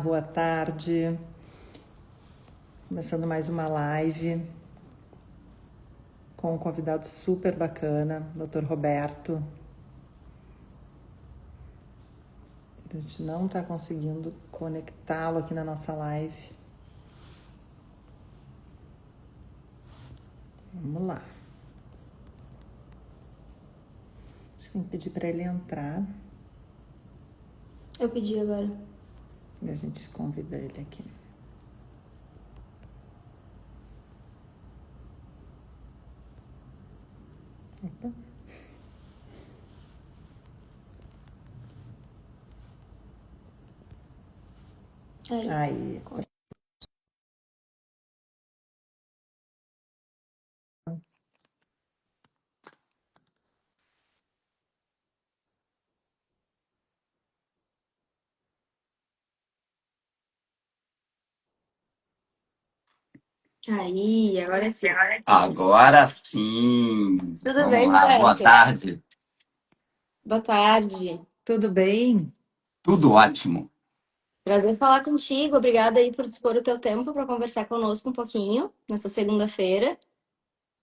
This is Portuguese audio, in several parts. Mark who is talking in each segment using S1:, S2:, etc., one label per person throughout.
S1: Boa tarde, começando mais uma live com um convidado super bacana, Dr. Roberto. A gente não está conseguindo conectá-lo aqui na nossa live. Vamos lá. Acho que tem que pedir para ele entrar.
S2: Eu pedi agora.
S1: E a gente convida ele aqui. Opa. Aí.
S2: Aí, agora sim.
S3: Agora sim.
S2: Tudo
S3: Vamos
S2: bem,
S3: lá. Boa
S2: Roberto?
S3: tarde.
S2: Boa tarde.
S1: Tudo bem?
S3: Tudo ótimo.
S2: Prazer falar contigo. Obrigada aí por dispor o teu tempo para conversar conosco um pouquinho nessa segunda-feira.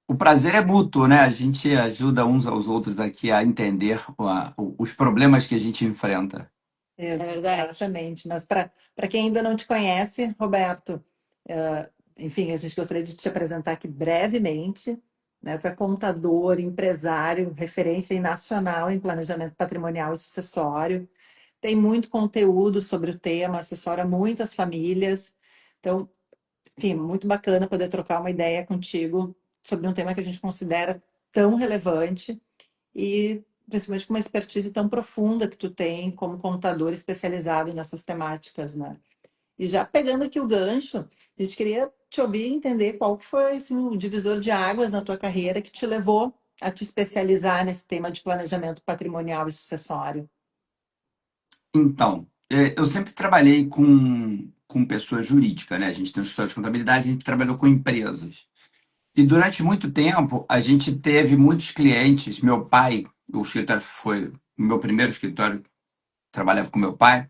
S3: O prazer é mútuo, né? A gente ajuda uns aos outros aqui a entender os problemas que a gente enfrenta.
S2: É verdade.
S1: Exatamente. Mas para quem ainda não te conhece, Roberto, enfim, a gente gostaria de te apresentar aqui brevemente, né? Tu é contador, empresário, referência nacional em planejamento patrimonial e sucessório. Tem muito conteúdo sobre o tema, assessora muitas famílias. Então, enfim, muito bacana poder trocar uma ideia contigo sobre um tema que a gente considera tão relevante e principalmente com uma expertise tão profunda que tu tem como contador especializado nessas temáticas, né? E já pegando aqui o gancho, a gente queria te ouvir e entender qual que foi assim, o divisor de águas na tua carreira que te levou a te especializar nesse tema de planejamento patrimonial e sucessório.
S3: Então, eu sempre trabalhei com pessoa jurídica, né? A gente tem um escritório de contabilidade, a gente trabalhou com empresas. E durante muito tempo, a gente teve muitos clientes. Meu pai, o escritório foi o meu primeiro escritório, trabalhava com meu pai.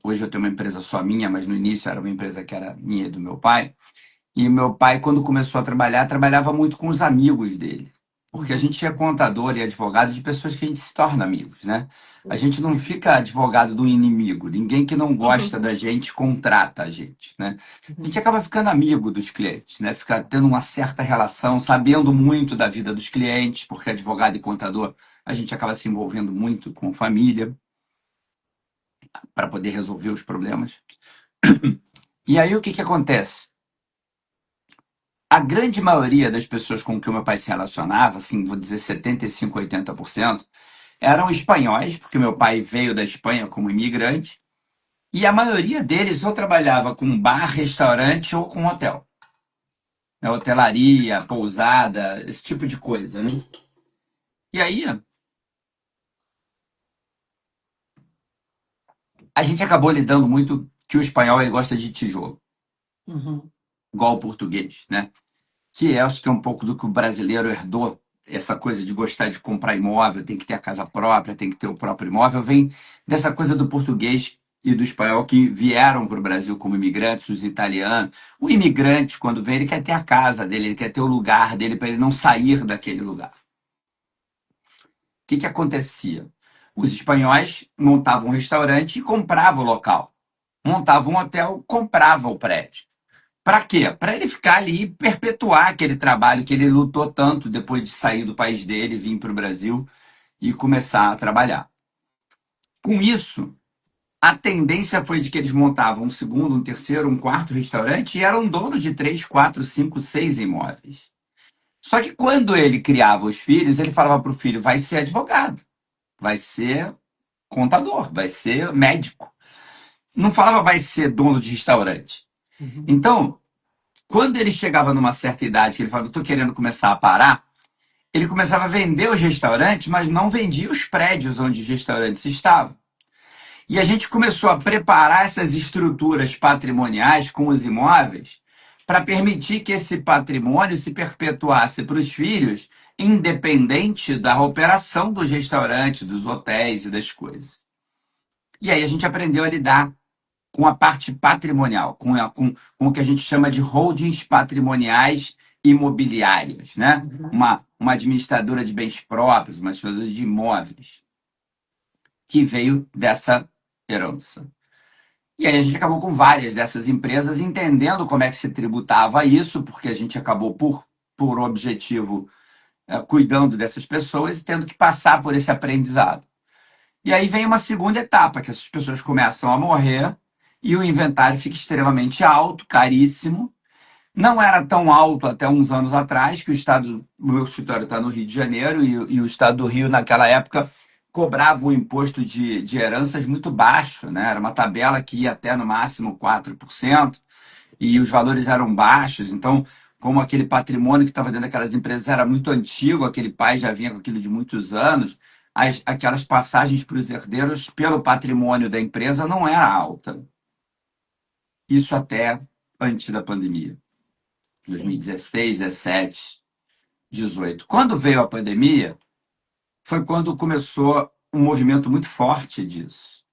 S3: Hoje eu tenho uma empresa só minha, mas no início era uma empresa que era minha e do meu pai. E meu pai, quando começou a trabalhar, trabalhava muito com os amigos dele. Porque a
S1: Uhum.
S3: gente é contador e advogado de pessoas que a gente se torna amigos, né? A gente não fica advogado do inimigo. Ninguém que não gosta da gente contrata a gente, né? A gente
S1: Uhum.
S3: acaba ficando amigo dos clientes, né? Fica tendo uma certa relação, sabendo muito da vida dos clientes, porque advogado e contador, a gente acaba se envolvendo muito com família para poder resolver os problemas. E aí o que que acontece? A grande maioria das pessoas com que o meu pai se relacionava, assim, vou dizer 75, 80%, eram espanhóis, porque meu pai veio da Espanha como imigrante, e a maioria deles ou trabalhava com bar, restaurante ou com hotel. Né, hotelaria, pousada, esse tipo de coisa, né? E aí, a gente acabou lidando muito que o espanhol ele gosta de tijolo,
S1: Uhum.
S3: igual o português, né? Que acho que é um pouco do que o brasileiro herdou, essa coisa de gostar de comprar imóvel, tem que ter a casa própria, tem que ter o próprio imóvel, vem dessa coisa do português e do espanhol que vieram para o Brasil como imigrantes, os italianos. O imigrante, quando vem, ele quer ter a casa dele, ele quer ter o lugar dele para ele não sair daquele lugar. O que que acontecia? Os espanhóis montavam um restaurante e compravam o local. Montavam um hotel, compravam o prédio. Para quê? Para ele ficar ali e perpetuar aquele trabalho que ele lutou tanto depois de sair do país dele, vir para o Brasil e começar a trabalhar. Com isso, a tendência foi de que eles montavam um segundo, um terceiro, um quarto restaurante e eram donos de três, quatro, cinco, seis imóveis. Só que quando ele criava os filhos, ele falava para o filho: vai ser advogado, vai ser contador, vai ser médico. Não falava vai ser dono de restaurante.
S1: Uhum.
S3: Então, quando ele chegava numa certa idade, que ele falava, estou querendo começar a parar, ele começava a vender os restaurantes, mas não vendia os prédios onde os restaurantes estavam. E a gente começou a preparar essas estruturas patrimoniais com os imóveis para permitir que esse patrimônio se perpetuasse para os filhos, independente da operação dos restaurantes, dos hotéis e das coisas. E aí a gente aprendeu a lidar com a parte patrimonial, com o que a gente chama de holdings patrimoniais imobiliárias, né?
S1: Uhum.
S3: Uma administradora de bens próprios, uma administradora de imóveis, que veio dessa herança. E aí a gente acabou com várias dessas empresas entendendo como é que se tributava isso, porque a gente acabou por objetivo cuidando dessas pessoas e tendo que passar por esse aprendizado. E aí vem uma segunda etapa, que essas pessoas começam a morrer e o inventário fica extremamente alto, caríssimo. Não era tão alto até uns anos atrás, que o meu escritório está no Rio de Janeiro e o estado do Rio, naquela época, cobrava o imposto de heranças muito baixo, né? Era uma tabela que ia até no máximo 4% e os valores eram baixos. Então, como aquele patrimônio que estava dentro daquelas empresas era muito antigo, aquele pai já vinha com aquilo de muitos anos, aquelas passagens para os herdeiros pelo patrimônio da empresa não era alta. Isso até antes da pandemia.
S1: Sim.
S3: 2016, 17, 18. Quando veio a pandemia, foi quando começou um movimento muito forte disso,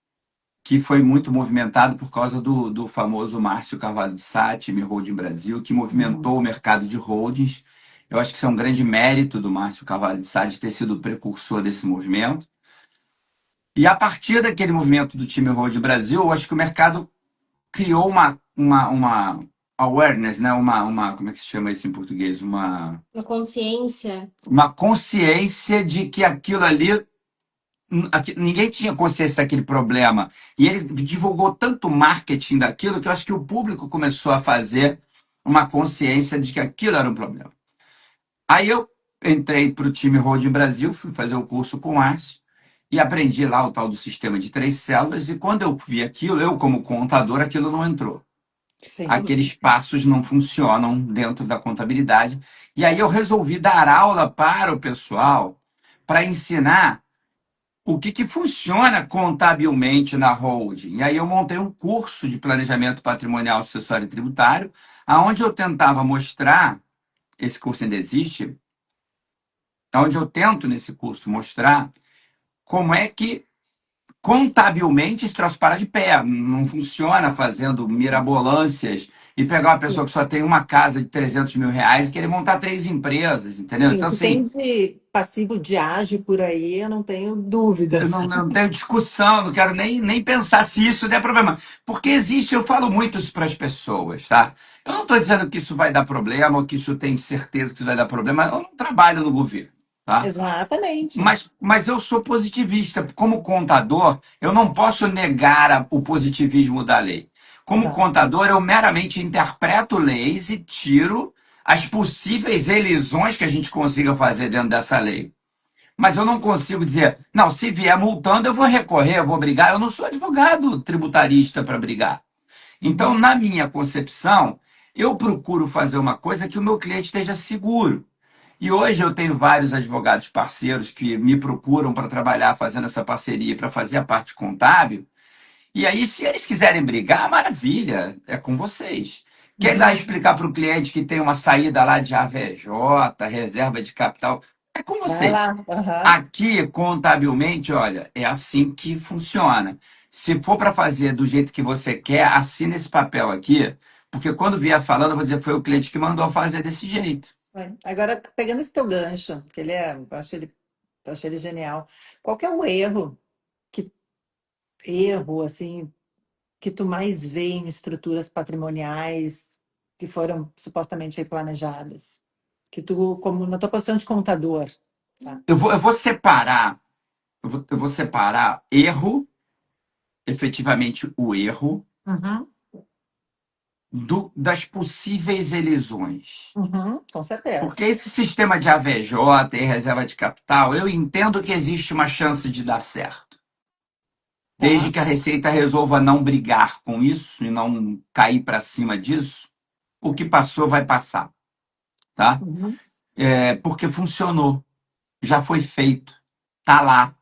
S3: que foi muito movimentado por causa do famoso Márcio Carvalho de Sá, time Holding Brasil, que
S1: Uhum.
S3: movimentou o mercado de holdings. Eu acho que isso é um grande mérito do Márcio Carvalho de Sá de ter sido o precursor desse movimento. E a partir daquele movimento do time Holding Brasil, eu acho que o mercado criou uma awareness, né? Como é que se chama isso em português?
S2: Uma consciência.
S3: Uma consciência de que aquilo ali, ninguém tinha consciência daquele problema. E ele divulgou tanto marketing daquilo que eu acho que o público começou a fazer uma consciência de que aquilo era um problema. Aí eu entrei para o time Holding Brasil, fui fazer o curso com o Márcio e aprendi lá o tal do sistema de 3 células. E quando eu vi aquilo, eu como contador, aquilo não entrou.
S1: Sim.
S3: Aqueles passos não funcionam dentro da contabilidade. E aí eu resolvi dar aula para o pessoal para ensinar o que funciona contabilmente na holding. E aí eu montei um curso de planejamento patrimonial, sucessório e tributário, aonde eu tentava mostrar, esse curso ainda existe, onde eu tento nesse curso mostrar como é que contabilmente esse troço para de pé. Não funciona fazendo mirabolâncias e pegar uma pessoa que só tem uma casa de 300 mil reais e querer montar 3 empresas, entendeu?
S1: Sim, o
S3: Então,
S1: que tem
S3: assim,
S1: de passivo de ágio por aí, eu não tenho
S3: eu
S1: dúvidas.
S3: não tenho discussão, não quero nem pensar se isso der problema. Porque existe, eu falo muito isso para as pessoas, tá? Eu não estou dizendo que isso vai dar problema ou que isso tem certeza que isso vai dar problema. Eu não trabalho no governo, tá?
S1: Exatamente.
S3: Mas eu sou positivista. Como contador, eu não posso negar o positivismo da lei. Como
S1: Exato.
S3: contador, eu meramente interpreto leis e tiro as possíveis elisões que a gente consiga fazer dentro dessa lei. Mas eu não consigo dizer, não, se vier multando, eu vou recorrer, eu vou brigar. Eu não sou advogado tributarista para brigar. Então,
S1: Uhum.
S3: na minha concepção, eu procuro fazer uma coisa que o meu cliente esteja seguro. E hoje eu tenho vários advogados parceiros que me procuram para trabalhar fazendo essa parceria, para fazer a parte contábil. E aí, se eles quiserem brigar, maravilha, é com vocês. Quer ir lá
S1: Uhum.
S3: explicar para o cliente que tem uma saída lá de AVJ, reserva de capital, é com
S1: Vai
S3: vocês.
S1: lá. Aham.
S3: Aqui, contabilmente, olha, é assim que funciona. Se for para fazer do jeito que você quer, assina esse papel aqui, porque quando vier falando, eu vou dizer que foi o cliente que mandou fazer desse jeito.
S1: Agora, pegando esse teu gancho, que eu acho ele genial. Qual que é o que, erro, assim, que tu mais vê em estruturas patrimoniais que foram supostamente aí planejadas? Que tu, como na tua posição de contador, tá?
S3: Eu vou separar, eu vou separar erro, efetivamente o erro,
S1: Uhum.
S3: das possíveis elisões.
S1: Uhum, com
S3: Porque
S1: certeza.
S3: esse sistema de AVJ e reserva de capital, eu entendo que existe uma chance de dar certo. Desde
S1: Tá?
S3: que a Receita resolva não brigar com isso e não cair para cima disso, o que passou vai passar, tá?
S1: Uhum.
S3: Porque funcionou, já foi feito, tá lá.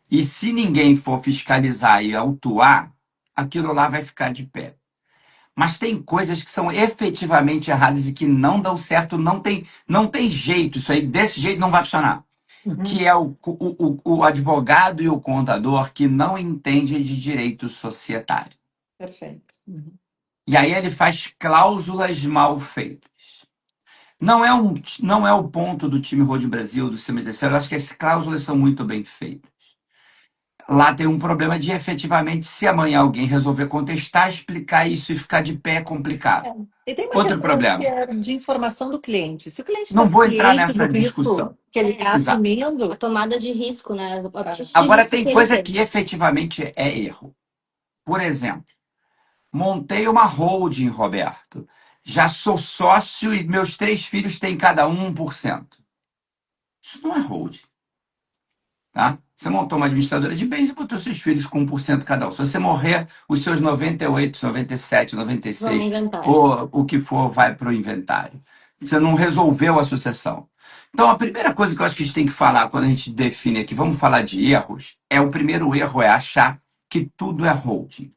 S3: E se ninguém for fiscalizar e autuar, aquilo lá vai ficar de pé. Mas tem coisas que são efetivamente erradas e que não dão certo, não tem jeito, isso aí desse jeito não vai funcionar.
S1: Uhum.
S3: Que é o advogado e o contador que não entende de direito societário.
S1: Perfeito. Uhum.
S3: E aí ele faz cláusulas mal feitas. Não é o ponto do time Road Brasil, do CMTC. Eu acho que as cláusulas são muito bem feitas. Lá tem um problema de efetivamente, se amanhã alguém resolver contestar, explicar isso e ficar de pé é
S1: É.
S3: complicado.
S1: E tem uma
S3: Outro
S1: questão, acho que
S3: problema.
S1: é de informação do cliente. Se o cliente está
S3: Não vou entrar
S1: ciente do
S3: nessa
S1: risco
S3: discussão.
S1: que ele está
S3: Exato.
S1: assumindo,
S2: A tomada de risco, né? O apetite de
S3: Agora,
S2: risco
S3: tem
S2: que ele
S3: coisa
S2: tem.
S3: que efetivamente é erro. Por exemplo, montei uma holding, Roberto. Já sou sócio e meus 3 filhos têm cada um 1%. Isso não é holding. Tá? Você montou uma administradora de bens e botou seus filhos com 1% cada um. Se você morrer, os seus 98, 97,
S2: Vamos
S3: 96,
S2: inventar.
S3: ou o que for, vai para o inventário. Você não resolveu a sucessão. Então, a primeira coisa que eu acho que a gente tem que falar quando a gente define aqui, vamos falar de erros, o primeiro erro é achar que tudo é holding.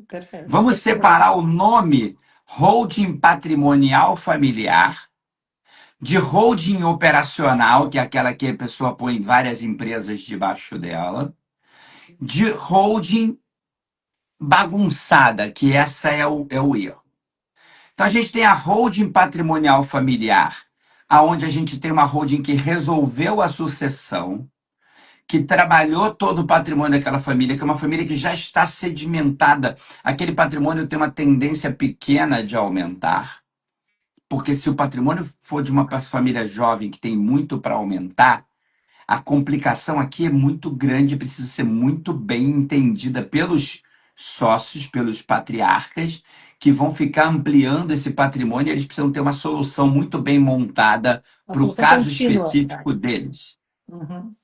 S1: perfeito.
S3: Vamos separar o nome holding patrimonial familiar de holding operacional, que é aquela que a pessoa põe várias empresas debaixo dela, de holding bagunçada, que essa é o erro. Então a gente tem a holding patrimonial familiar, aonde a gente tem uma holding que resolveu a sucessão, que trabalhou todo o patrimônio daquela família, que é uma família que já está sedimentada. Aquele patrimônio tem uma tendência pequena de aumentar, porque se o patrimônio for de uma família jovem que tem muito para aumentar, a complicação aqui é muito grande, precisa ser muito bem entendida pelos sócios, pelos patriarcas, que vão ficar ampliando esse patrimônio. Eles precisam ter uma solução muito bem montada
S1: Uma
S3: para o
S1: solução
S3: caso
S1: contínua.
S3: específico deles.
S1: Uhum.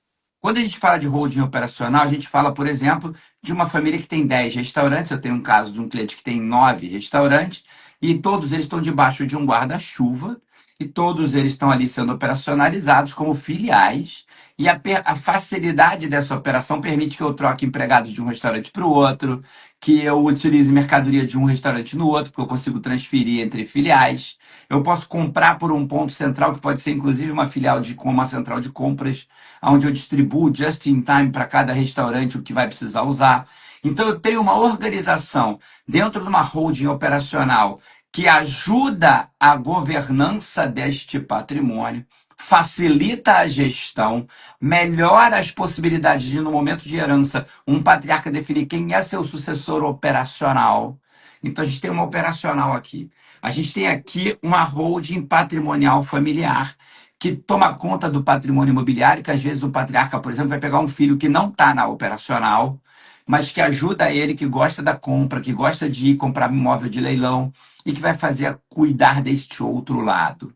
S3: Quando a gente fala de holding operacional, a gente fala, por exemplo, de uma família que tem 10 restaurantes. Eu tenho um caso de um cliente que tem 9 restaurantes e todos eles estão debaixo de um guarda-chuva e todos eles estão ali sendo operacionalizados como filiais. E a facilidade dessa operação permite que eu troque empregados de um restaurante para o outro, que eu utilize mercadoria de um restaurante no outro, porque eu consigo transferir entre filiais. Eu posso comprar por um ponto central, que pode ser inclusive uma filial de como uma central de compras, onde eu distribuo just in time para cada restaurante o que vai precisar usar. Então, eu tenho uma organização dentro de uma holding operacional que ajuda a governança deste patrimônio, facilita a gestão, melhora as possibilidades de, no momento de herança, um patriarca definir quem é seu sucessor operacional. Então, a gente tem uma operacional aqui. A gente tem aqui uma holding patrimonial familiar que toma conta do patrimônio imobiliário, que às vezes o patriarca, por exemplo, vai pegar um filho que não está na operacional, mas que ajuda ele, que gosta da compra, que gosta de ir comprar imóvel de leilão e que vai fazer cuidar deste outro lado.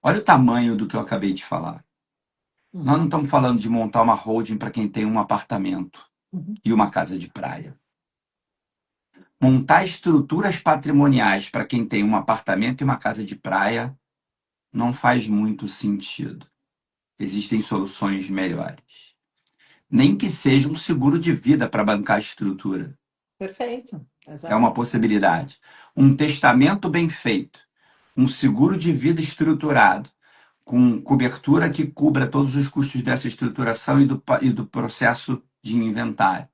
S3: Olha o tamanho do que eu acabei de falar. Nós não
S1: Uhum.
S3: estamos falando de montar uma holding para quem tem um apartamento
S1: Uhum.
S3: e uma casa de praia. Montar estruturas patrimoniais para quem tem um apartamento e uma casa de praia não faz muito sentido. Existem soluções melhores. Nem que seja um seguro de vida para bancar a estrutura.
S1: Perfeito.
S3: É uma
S1: Exatamente.
S3: possibilidade. Um testamento bem feito, um seguro de vida estruturado, com cobertura que cubra todos os custos dessa estruturação e do processo de inventário.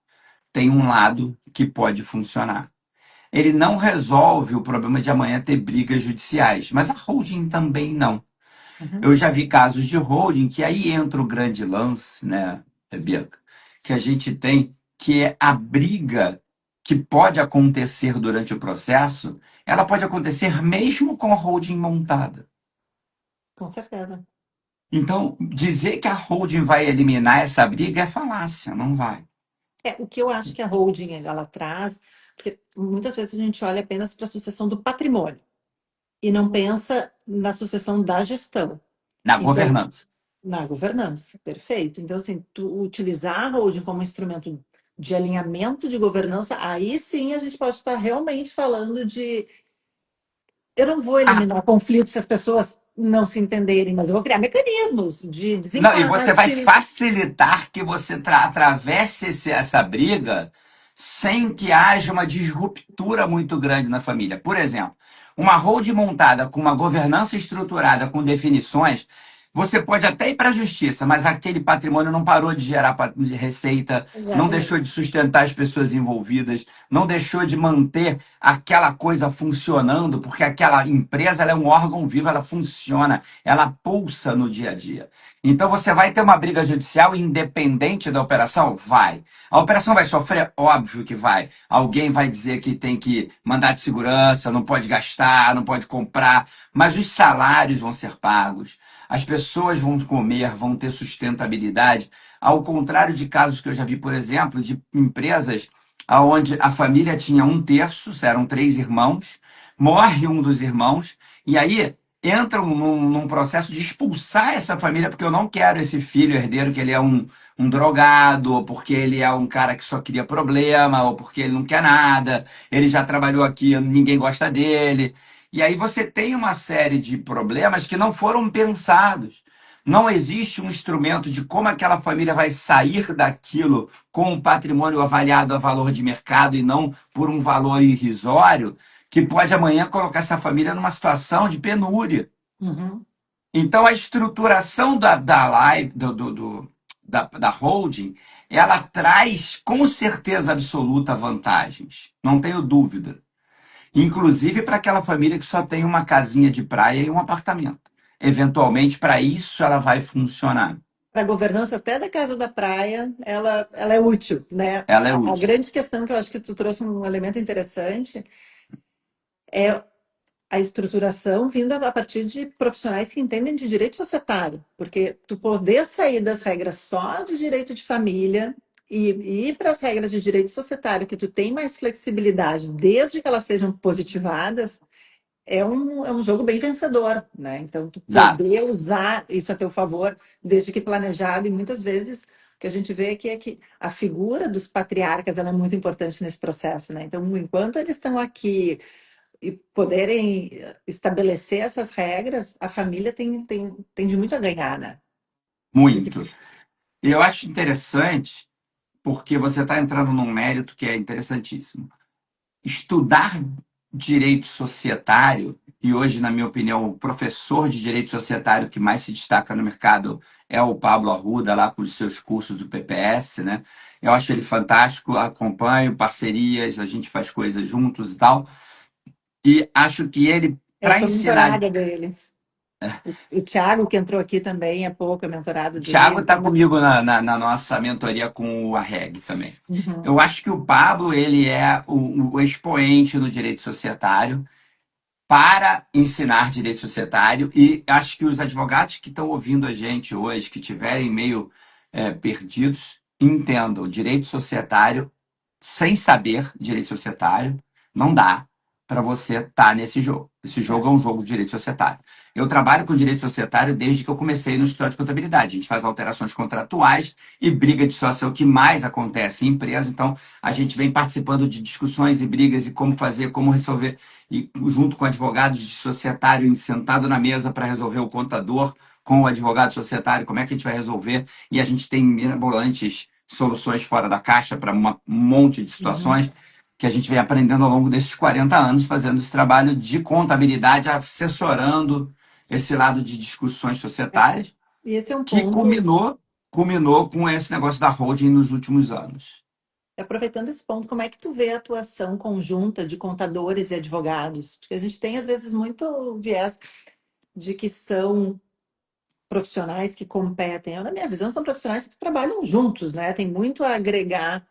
S3: Tem um lado que pode funcionar. Ele não resolve o problema de amanhã ter brigas judiciais, mas a holding também não.
S1: Uhum.
S3: Eu já vi casos de holding que aí entra o grande lance, né, Bianca, que a gente tem, que é a briga que pode acontecer durante o processo, ela pode acontecer mesmo com a holding montada.
S1: Com certeza.
S3: Então, dizer que a holding vai eliminar essa briga é falácia, não vai.
S1: O que eu acho que a holding ela traz, porque muitas vezes a gente olha apenas para a sucessão do patrimônio e não pensa na sucessão da gestão.
S3: Na
S1: Então,
S3: governança.
S1: na governança, perfeito. Então, assim, tu utilizar a holding como instrumento de alinhamento de governança, aí sim a gente pode estar realmente falando de. Eu não vou
S3: Ah,
S1: eliminar conflitos se as pessoas não se entenderem, mas eu vou criar mecanismos de
S3: não, e você vai
S1: desempate.
S3: facilitar que você atravesse essa briga sem que haja uma disruptura muito grande na família. Por exemplo, uma holding montada com uma governança estruturada, com definições, Você pode até ir para a justiça, mas aquele patrimônio não parou de gerar de receita, não deixou de
S2: Exatamente.
S3: sustentar as pessoas envolvidas, não deixou de manter aquela coisa funcionando, porque aquela empresa ela é um órgão vivo, ela funciona, ela pulsa no dia a dia. Então você vai ter uma briga judicial independente da operação? Vai. A operação vai sofrer? Óbvio que vai. Alguém vai dizer que tem que mandar de segurança, não pode gastar, não pode comprar, mas os salários vão ser pagos, as pessoas vão comer, vão ter sustentabilidade. Ao contrário de casos que eu já vi, por exemplo, de empresas onde a família tinha um terço, eram três irmãos, morre um dos irmãos, e aí entram num processo de expulsar essa família, porque eu não quero esse filho herdeiro que ele é um drogado, ou porque ele é um cara que só queria problema, ou porque ele não quer nada, ele já trabalhou aqui, ninguém gosta dele. E aí você tem uma série de problemas que não foram pensados. Não existe um instrumento de como aquela família vai sair daquilo com o patrimônio avaliado a valor de mercado e não por um valor irrisório, que pode amanhã colocar essa família numa situação de penúria.
S1: Uhum.
S3: Então, a estruturação da live, da holding, ela traz com certeza absoluta vantagens, não tenho dúvida. Inclusive para aquela família que só tem uma casinha de praia e um apartamento. Eventualmente, para isso ela vai funcionar.
S1: Para a governança até da Casa da Praia, ela é útil, né?
S3: Ela é
S1: A
S3: útil.
S1: grande questão que eu acho que tu trouxe um elemento interessante é a estruturação vinda a partir de profissionais que entendem de direito societário, porque tu poder sair das regras só de direito de família e ir para as regras de direito societário, que tu tem mais flexibilidade, desde que elas sejam positivadas, é um jogo bem vencedor, né? Então, tu
S3: Exato.
S1: poder usar isso a teu favor, desde que planejado, e muitas vezes o que a gente vê aqui é que a figura dos patriarcas ela é muito importante nesse processo, né? Então, enquanto eles estão aqui e poderem estabelecer essas regras, a família tem de muito a ganhar, né? Porque,
S3: Muito. E eu acho interessante, porque você está entrando num mérito que é interessantíssimo. Estudar direito societário, e hoje, na minha opinião, o professor de direito societário que mais se destaca no mercado é o Pablo Arruda, lá com os seus cursos do PPS, né? Eu acho ele fantástico, acompanho parcerias, a gente faz coisas juntos e tal. E acho que ele,
S1: eu
S3: para
S1: sou
S3: ensinar.
S1: mentorada dele. O Thiago, que entrou aqui também há pouco, é mentorado
S3: O Thiago
S1: dele.
S3: está comigo na nossa mentoria com o ARREG também.
S1: Uhum.
S3: Eu acho que o Pablo ele é o expoente no direito societário para ensinar direito societário e acho que os advogados que estão ouvindo a gente hoje, que tiverem meio perdidos, entendam, o direito societário, sem saber direito societário, não dá para você estar nesse jogo. Esse
S1: É.
S3: jogo é um jogo de direito societário. Eu trabalho com direito societário desde que eu comecei no escritório de contabilidade. A gente faz alterações contratuais e briga de sócio é o que mais acontece em empresa. Então, a gente vem participando de discussões e brigas e como fazer, como resolver e junto com advogados de societário sentado na mesa para resolver o contador com o advogado societário, como é que a gente vai resolver? E a gente tem mirabolantes soluções fora da caixa para um monte de
S1: Uhum.
S3: situações que a gente vem aprendendo ao longo desses 40 anos, fazendo esse trabalho de contabilidade, assessorando esse lado de discussões
S1: É.
S3: societárias,
S1: E esse é um
S3: que
S1: ponto,
S3: culminou com esse negócio da holding nos últimos anos.
S1: aproveitando esse ponto, como é que tu vê a atuação conjunta de contadores e advogados? Porque a gente tem, às vezes, muito viés de que são profissionais que competem. Eu, na minha visão, são profissionais que trabalham juntos, né? Tem muito a agregar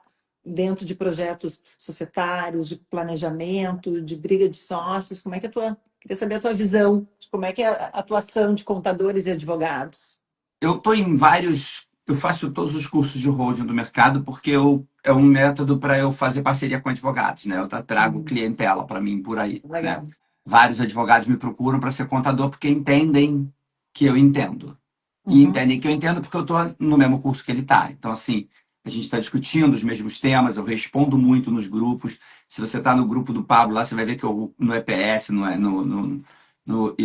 S1: dentro de projetos societários, de planejamento, de briga de sócios. Como é que a tua... Queria saber a tua visão de como é que é a atuação de contadores e advogados.
S3: Eu estou em vários. Eu faço todos os cursos de holding do mercado porque é um método para eu fazer parceria com advogados, né? Trago
S1: Uhum.
S3: clientela para mim por aí, né?
S1: Legal.
S3: Vários advogados me procuram para ser contador porque entendem que eu entendo. E
S1: Uhum.
S3: entendem que eu entendo porque eu estou no mesmo curso que ele está. Então, assim, a gente está discutindo os mesmos temas, eu respondo muito nos grupos. Se você está no grupo do Pablo lá, você vai ver que eu, no EPS, e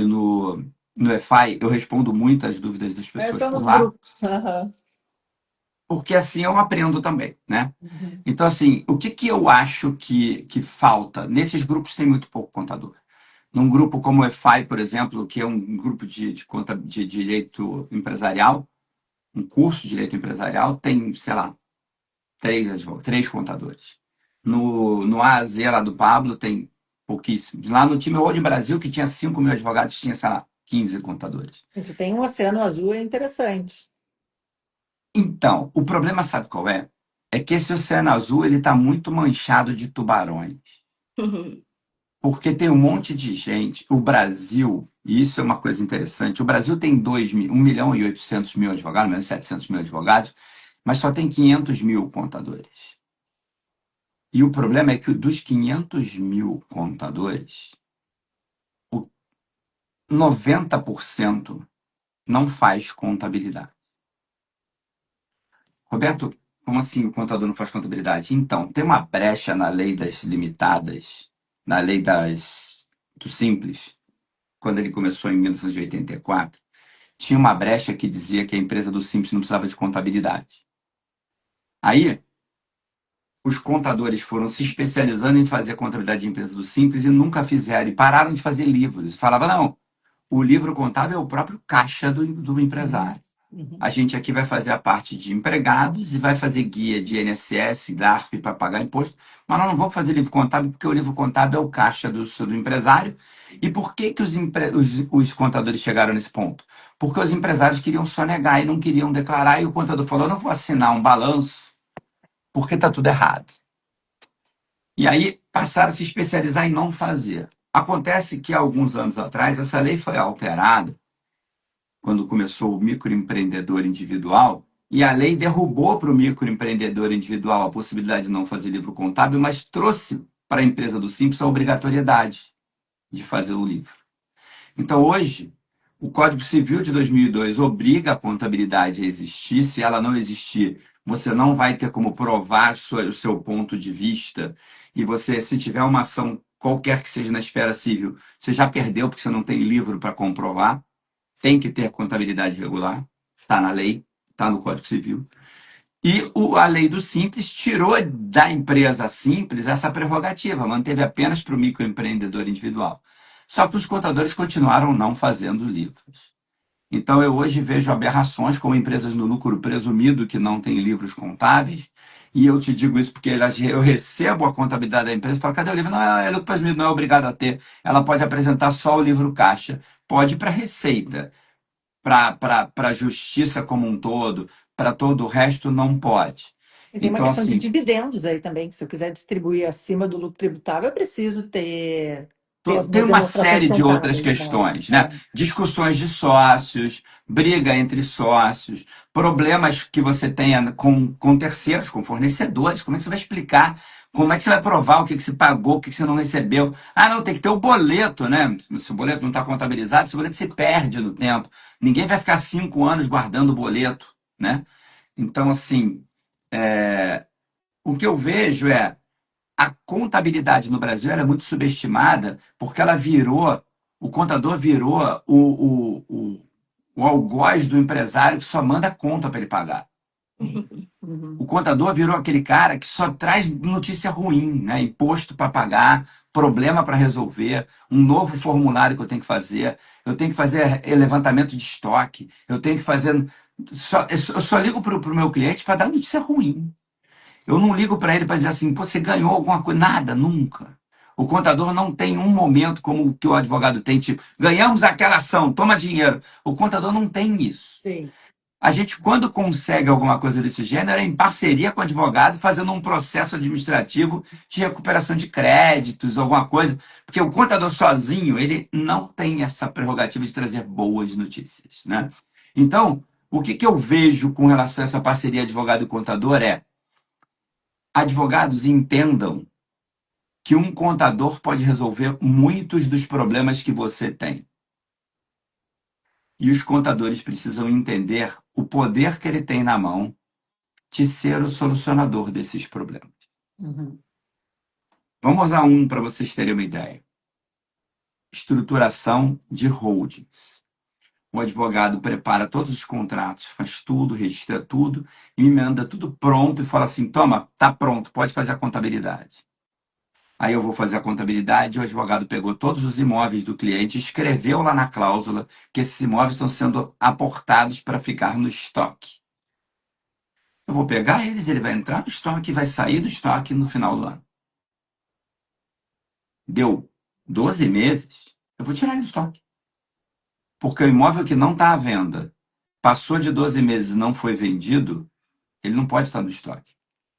S3: no EFI, eu respondo muitas dúvidas das
S1: Eu
S3: pessoas
S1: estou
S3: por
S1: nos
S3: lá,
S1: grupos. Aham.
S3: porque assim eu aprendo também, né?
S1: Uhum.
S3: Então, assim, o que eu acho que falta? Nesses grupos tem muito pouco contador. Num grupo como o EFI, por exemplo, que é um grupo de direito empresarial, um curso de direito empresarial, tem, sei lá, três contadores. No A a Z lá do Pablo tem pouquíssimos. Lá no time Hoje Brasil, que tinha 5 mil advogados, tinha, sei lá, 15 contadores.
S1: E tu tem um oceano azul, é interessante.
S3: Então, o problema sabe qual é? É que esse oceano azul ele está muito manchado de tubarões. Porque tem um monte de gente. O Brasil, e isso é uma coisa interessante, o Brasil tem 1 milhão e 800 mil advogados, menos 700 mil advogados, mas só tem 500 mil contadores. E o problema é que dos 500 mil contadores, o 90% não faz contabilidade. Roberto, como assim o contador não faz contabilidade? Então, tem uma brecha na lei das limitadas, na lei do simples, quando ele começou em 1984, tinha uma brecha que dizia que a empresa do simples não precisava de contabilidade. Aí, os contadores foram se especializando em fazer contabilidade de empresa do simples e nunca fizeram, e pararam de fazer livros. Falava, não, o livro contábil é o próprio caixa do
S1: Uhum,
S3: empresário.
S1: uhum.
S3: A gente aqui vai fazer a parte de empregados e vai fazer guia de INSS, DARF para pagar imposto, mas nós não vamos fazer livro contábil porque o livro contábil é o caixa do empresário. E por que, que os contadores chegaram nesse ponto? Porque os empresários queriam sonegar e não queriam declarar, e o contador falou: não vou assinar um balanço porque está tudo errado. E aí passaram a se especializar em não fazer. Acontece que, há alguns anos atrás, essa lei foi alterada quando começou o microempreendedor individual, e a lei derrubou para o microempreendedor individual a possibilidade de não fazer livro contábil, mas trouxe para a empresa do Simples a obrigatoriedade de fazer o livro. Então, hoje, o Código Civil de 2002 obriga a contabilidade a existir. Se ela não existir, você não vai ter como provar o seu ponto de vista. E você, se tiver uma ação qualquer que seja na esfera civil, você já perdeu porque você não tem livro para comprovar. Tem que ter contabilidade regular, está na lei, está no Código Civil. E a lei do Simples tirou da empresa simples essa prerrogativa, manteve apenas para o microempreendedor individual. Só que os contadores continuaram não fazendo livros. Então eu hoje vejo aberrações como empresas no lucro presumido que não têm livros contábeis. E eu te digo isso porque eu recebo a contabilidade da empresa e falo, cadê o livro? Não, é lucro presumido, não é obrigado a ter. Ela pode apresentar só o livro caixa. Pode para a Receita, para a justiça como um todo, para todo o resto, não pode.
S1: E tem uma
S3: Então,
S1: questão de
S3: assim,
S1: dividendos aí também, que se eu quiser distribuir acima do lucro tributável, eu preciso ter as
S3: tem
S1: minhas
S3: uma
S1: demonstrações
S3: série de outras
S1: contábeis, né?
S3: questões, né? Discussões de sócios, briga entre sócios, problemas que você tenha com terceiros, com fornecedores. Como é que você vai explicar? Como é que você vai provar o que você pagou, o que você não recebeu? Ah, não, tem que ter o boleto, né? Se o boleto não está contabilizado, esse boleto se perde no tempo. Ninguém vai ficar 5 anos guardando o boleto, né? Então, assim, o que eu vejo é a contabilidade no Brasil ela é muito subestimada porque ela virou, o contador virou o algoz do empresário que só manda conta para ele pagar.
S1: Uhum.
S3: O contador virou aquele cara que só traz notícia ruim, né? Imposto para pagar, problema para resolver, um novo formulário que eu tenho que fazer, eu tenho que fazer levantamento de estoque, eu tenho que fazer. Eu só ligo para o meu cliente para dar notícia ruim. Eu não ligo para ele para dizer assim, pô, você ganhou alguma coisa. Nada, nunca. O contador não tem um momento como o que o advogado tem, tipo, ganhamos aquela ação, toma dinheiro. O contador não tem isso.
S1: Sim.
S3: A gente, quando consegue alguma coisa desse gênero, é em parceria com o advogado, fazendo um processo administrativo de recuperação de créditos, alguma coisa. Porque o contador sozinho, ele não tem essa prerrogativa de trazer boas notícias, né? Então, o que eu vejo com relação a essa parceria advogado e contador é advogados entendam que um contador pode resolver muitos dos problemas que você tem. E os contadores precisam entender o poder que ele tem na mão de ser o solucionador desses problemas.
S1: Uhum.
S3: Vamos usar um para vocês terem uma ideia. Estruturação de holdings. O advogado prepara todos os contratos, faz tudo, registra tudo, e me manda tudo pronto e fala assim: toma, tá pronto, pode fazer a contabilidade. Aí eu vou fazer a contabilidade, o advogado pegou todos os imóveis do cliente, escreveu lá na cláusula que esses imóveis estão sendo aportados para ficar no estoque. Eu vou pegar eles, ele vai entrar no estoque e vai sair do estoque no final do ano. Deu 12 meses, eu vou tirar ele do estoque. Porque o imóvel que não está à venda, passou de 12 meses e não foi vendido, ele não pode estar no estoque.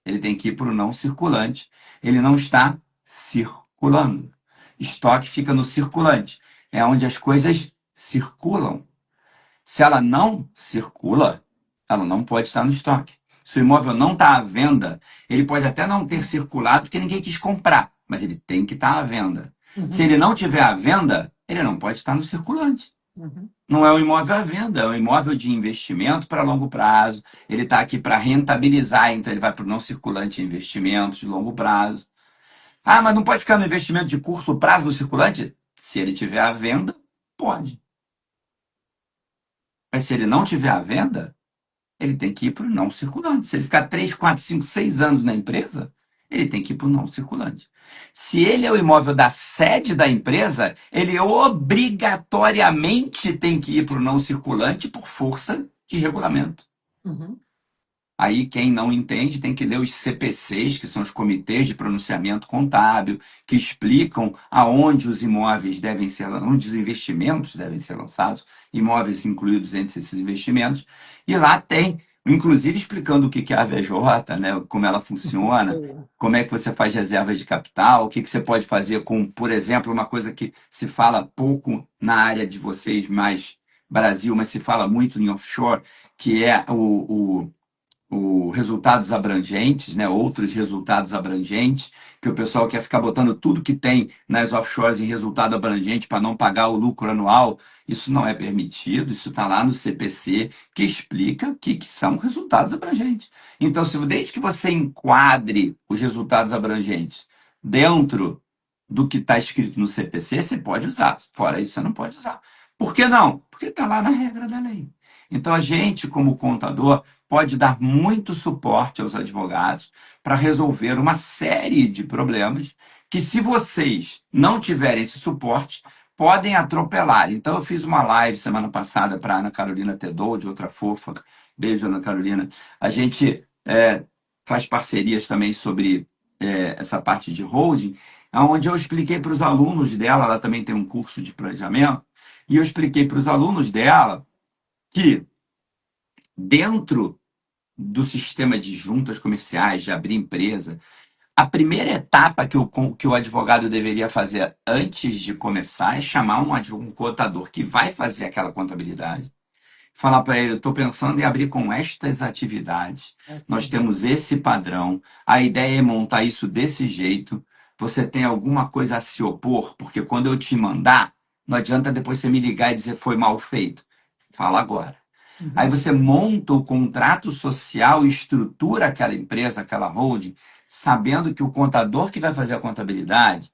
S3: Ele tem que ir para o não circulante. Ele não está circulando. Estoque fica no circulante. É onde as coisas circulam. Se ela não circula, ela não pode estar no estoque. Se o imóvel não está à venda, ele pode até não ter circulado porque ninguém quis comprar, mas ele tem que estar à venda. Se
S1: Uhum,
S3: ele não tiver à venda, ele não pode estar no circulante.
S1: uhum,
S3: Não é um imóvel à venda, é um imóvel de investimento para longo prazo. Ele está aqui para rentabilizar, então ele vai para o não circulante em investimentos de longo prazo. Ah, mas não pode ficar no investimento de curto prazo no circulante? Se ele tiver à venda, pode. Mas se ele não tiver à venda, ele tem que ir para o não circulante. Se ele ficar 3, 4, 5, 6 anos na empresa, ele tem que ir para o não circulante. Se ele é o imóvel da sede da empresa, ele obrigatoriamente tem que ir para o não circulante por força de regulamento.
S1: uhum.
S3: Aí, quem não entende tem que ler os CPCs, que são os Comitês de Pronunciamento Contábil, que explicam aonde os imóveis devem ser, onde os investimentos devem ser lançados, imóveis incluídos entre esses investimentos. E lá tem, inclusive, explicando o que é a VJ, né, como ela funciona,
S1: Sim.
S3: como é que você faz reservas de capital, o que você pode fazer com, por exemplo, uma coisa que se fala pouco na área de vocês, mais Brasil, mas se fala muito em offshore, que é o resultados abrangentes, né? Outros resultados abrangentes, que o pessoal quer ficar botando tudo que tem nas offshores em resultado abrangente para não pagar o lucro anual. Isso não é permitido, isso está lá no CPC, que explica o que são resultados abrangentes. Então, desde que você enquadre os resultados abrangentes dentro do que está escrito no CPC, você pode usar. Fora isso, você não pode usar. Por que não? Porque está lá na regra da lei. Então, a gente, como contador, pode dar muito suporte aos advogados para resolver uma série de problemas que, se vocês não tiverem esse suporte, podem atropelar. Então, eu fiz uma live semana passada para a Ana Carolina Tedou, de Outra Fofa. Beijo, Ana Carolina. A gente faz parcerias também sobre essa parte de holding, onde eu expliquei para os alunos dela, ela também tem um curso de planejamento, e eu expliquei para os alunos dela que dentro do sistema de juntas comerciais, de abrir empresa, a primeira etapa que o advogado deveria fazer antes de começar é chamar um contador que vai fazer aquela contabilidade, falar para ele: eu estou pensando em abrir com estas atividades, nós
S1: Assim.
S3: temos esse padrão, a ideia é montar isso desse jeito, você tem alguma coisa a se opor? Porque quando eu te mandar, não adianta depois você me ligar e dizer foi mal feito. Fala agora. Aí
S1: Uhum.
S3: você monta o contrato social e estrutura aquela empresa, aquela holding, sabendo que o contador que vai fazer a contabilidade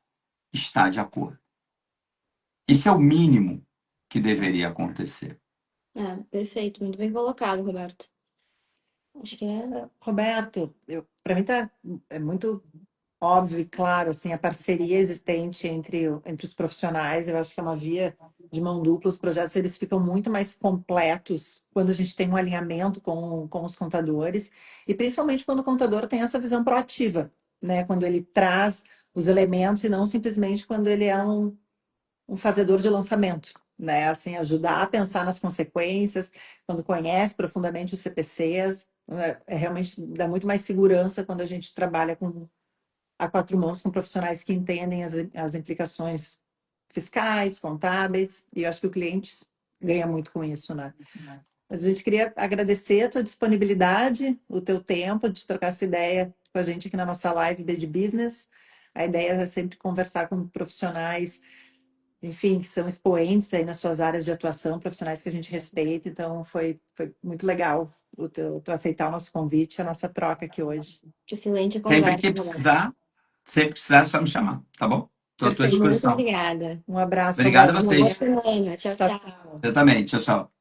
S3: está de acordo. Isso é o mínimo que deveria acontecer.
S2: Perfeito, muito bem colocado, Roberto. Acho que é.
S1: Roberto, para mim é muito óbvio e claro assim a parceria existente entre os profissionais. Eu acho que é uma via de mão dupla. Os projetos eles ficam muito mais completos quando a gente tem um alinhamento com os contadores e principalmente quando o contador tem essa visão proativa, né? Quando ele traz os elementos e não simplesmente quando ele é um fazedor de lançamento, né? Assim, ajudar a pensar nas consequências, quando conhece profundamente os CPCs, realmente dá muito mais segurança quando a gente trabalha a quatro mãos com profissionais que entendem as implicações fiscais, contábeis, e eu acho que o cliente ganha muito com isso, né? Mas a gente queria agradecer a tua disponibilidade, o teu tempo de trocar essa ideia com a gente aqui na nossa live B de Business. A ideia é sempre conversar com profissionais, enfim, que são expoentes aí nas suas áreas de atuação, profissionais que a gente respeita. Então, foi muito legal tu aceitar o nosso convite, a nossa troca aqui hoje.
S2: Excelente
S3: Sempre
S2: conversa,
S3: que
S2: Roberto.
S3: precisar, sempre precisar, é só me chamar, tá bom? Estou à tua
S1: Perfeito.
S2: Muito
S3: disposição.
S2: obrigada.
S1: Um abraço,
S3: Obrigado a
S1: Roberto.
S2: Uma boa
S3: vocês.
S2: semana. Tchau,
S1: Tchau,
S2: tchau.
S1: tchau.
S3: Você também. Tchau, tchau.